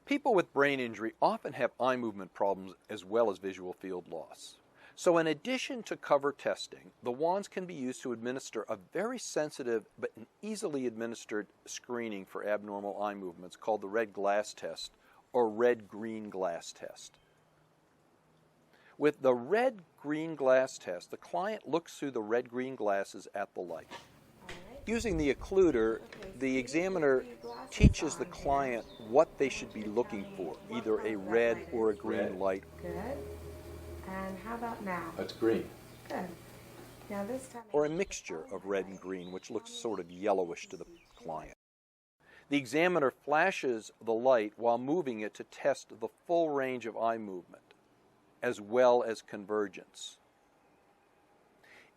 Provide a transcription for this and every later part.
People with brain injury often have eye movement problems as well as visual field loss. So in addition to cover testing, the wands can be used to administer a very sensitive but an easily administered screening for abnormal eye movements called the red glass test or red-green glass test. With the red-green glass test, the client looks through the red-green glasses at the light. Using the occluder, the examiner teaches the client what they should be looking for, either a red or a green light. Good. And how about now? That's green. Good. Now this time. Or a mixture of red and green, which looks sort of yellowish to the client. The examiner flashes the light while moving it to test the full range of eye movement, as well as convergence.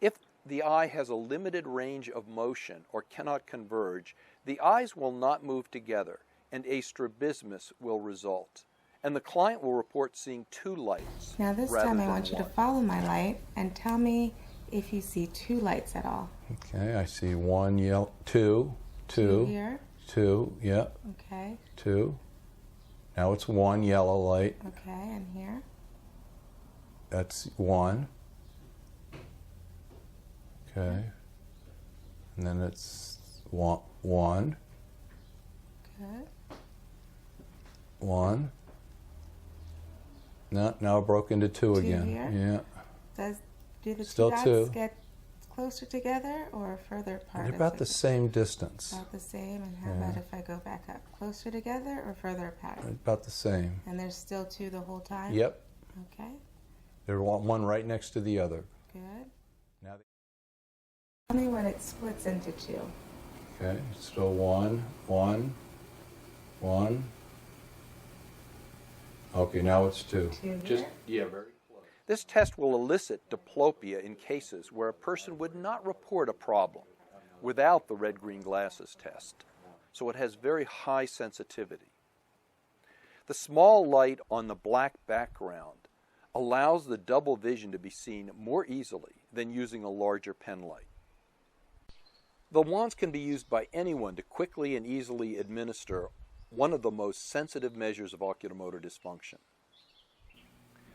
If the eye has a limited range of motion or cannot converge, the eyes will not move together and a strabismus will result. And the client will report seeing two lights. Now this time I want you to follow my light and tell me if you see two lights at all. Okay, I see one yellow, two. Here. Two, yeah. Okay. Two. Now it's one yellow light. Okay, and here. That's one. Okay. And then it's one. Good. One. Now it broke into two again. Here? Yeah. Do the Still two dots two. get closer together or further apart? They're about the same distance. About the same. And how about if I go back up? Closer together or further apart? About the same. And there's still two the whole time? Yep. Okay. There's one right next to the other. Good. Now, Tell me when it splits into two. okay, still one. Okay, now it's two. Two Just, here? yeah, very close. This test will elicit diplopia in cases where a person would not report a problem without the red-green glasses test. So it has very high sensitivity. The small light on the black background allows the double vision to be seen more easily than using a larger pen light. The wands can be used by anyone to quickly and easily administer one of the most sensitive measures of oculomotor dysfunction.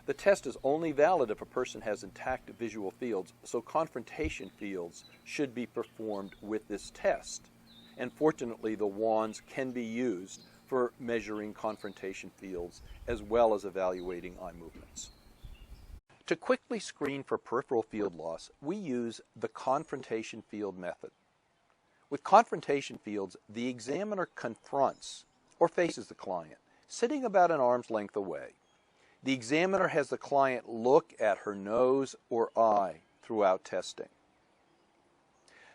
The test is only valid if a person has intact visual fields, so confrontation fields should be performed with this test. And fortunately, the wands can be used for measuring confrontation fields as well as evaluating eye movements. To quickly screen for peripheral field loss, we use the confrontation field method. With confrontation fields, the examiner confronts or faces the client, sitting about an arm's length away. The examiner has the client look at her nose or eye throughout testing.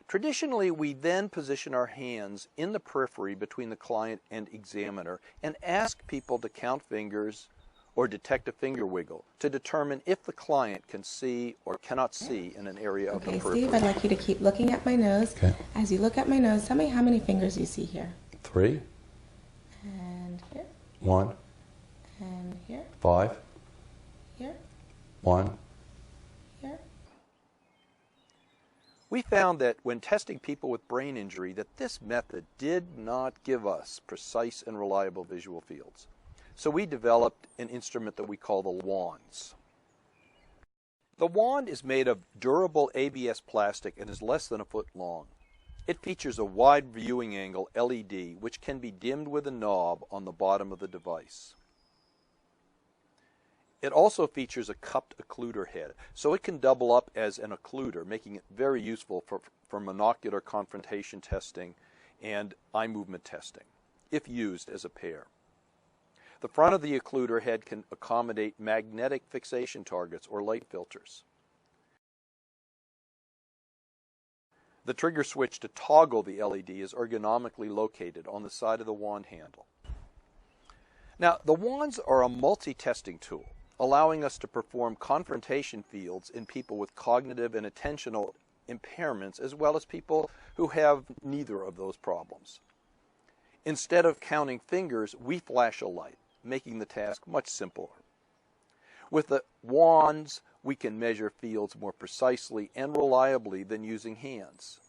Traditionally, we then position our hands in the periphery between the client and examiner and ask people to count fingers or detect a finger wiggle to determine if the client can see or cannot see in an area of the periphery. Steve, I'd like you to keep looking at my nose. Okay. As you look at my nose, tell me how many fingers you see here. 3. And here. 1. And here. 5. Here. 1. Here. We found that when testing people with brain injury that this method did not give us precise and reliable visual fields. So we developed an instrument that we call the wands. The wand is made of durable ABS plastic and is less than a foot long. It features a wide viewing angle LED which can be dimmed with a knob on the bottom of the device. It also features a cupped occluder head, so it can double up as an occluder, making it very useful for monocular confrontation testing and eye movement testing, if used as a pair. The front of the occluder head can accommodate magnetic fixation targets or light filters. The trigger switch to toggle the LED is ergonomically located on the side of the wand handle. Now, the wands are a multi-testing tool, allowing us to perform confrontation fields in people with cognitive and attentional impairments, as well as people who have neither of those problems. Instead of counting fingers, we flash a light, making the task much simpler. With the wands, we can measure fields more precisely and reliably than using hands.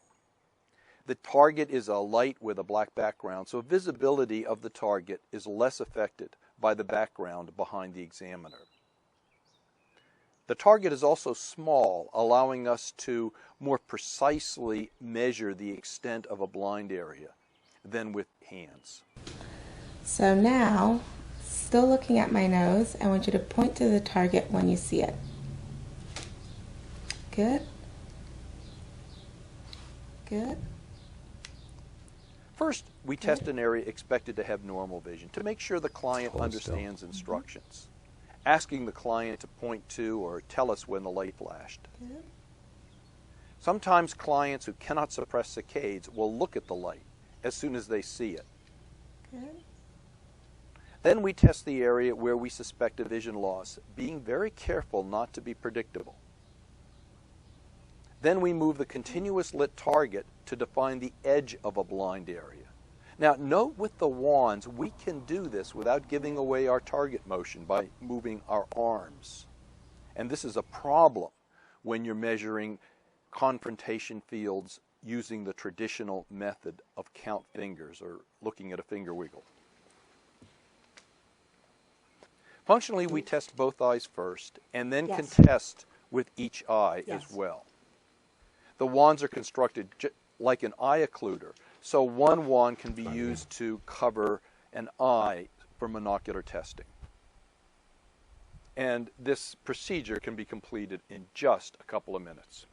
The target is a light with a black background, so visibility of the target is less affected by the background behind the examiner. The target is also small, allowing us to more precisely measure the extent of a blind area than with hands. So now, still looking at my nose, I want you to point to the target when you see it. Good. Good. First, we test an area expected to have normal vision to make sure the client understands instructions, asking the client to point to or tell us when the light flashed. Good. Sometimes clients who cannot suppress saccades will look at the light as soon as they see it. Good. Then we test the area where we suspect a vision loss, being very careful not to be predictable. Then we move the continuous lit target to define the edge of a blind area. Now, note with the wands, we can do this without giving away our target motion by moving our arms. And this is a problem when you're measuring confrontation fields using the traditional method of count fingers or looking at a finger wiggle. Functionally, we test both eyes first and then can test with each eye as well. The wands are constructed like an eye occluder, so one wand can be used to cover an eye for monocular testing. And this procedure can be completed in just a couple of minutes.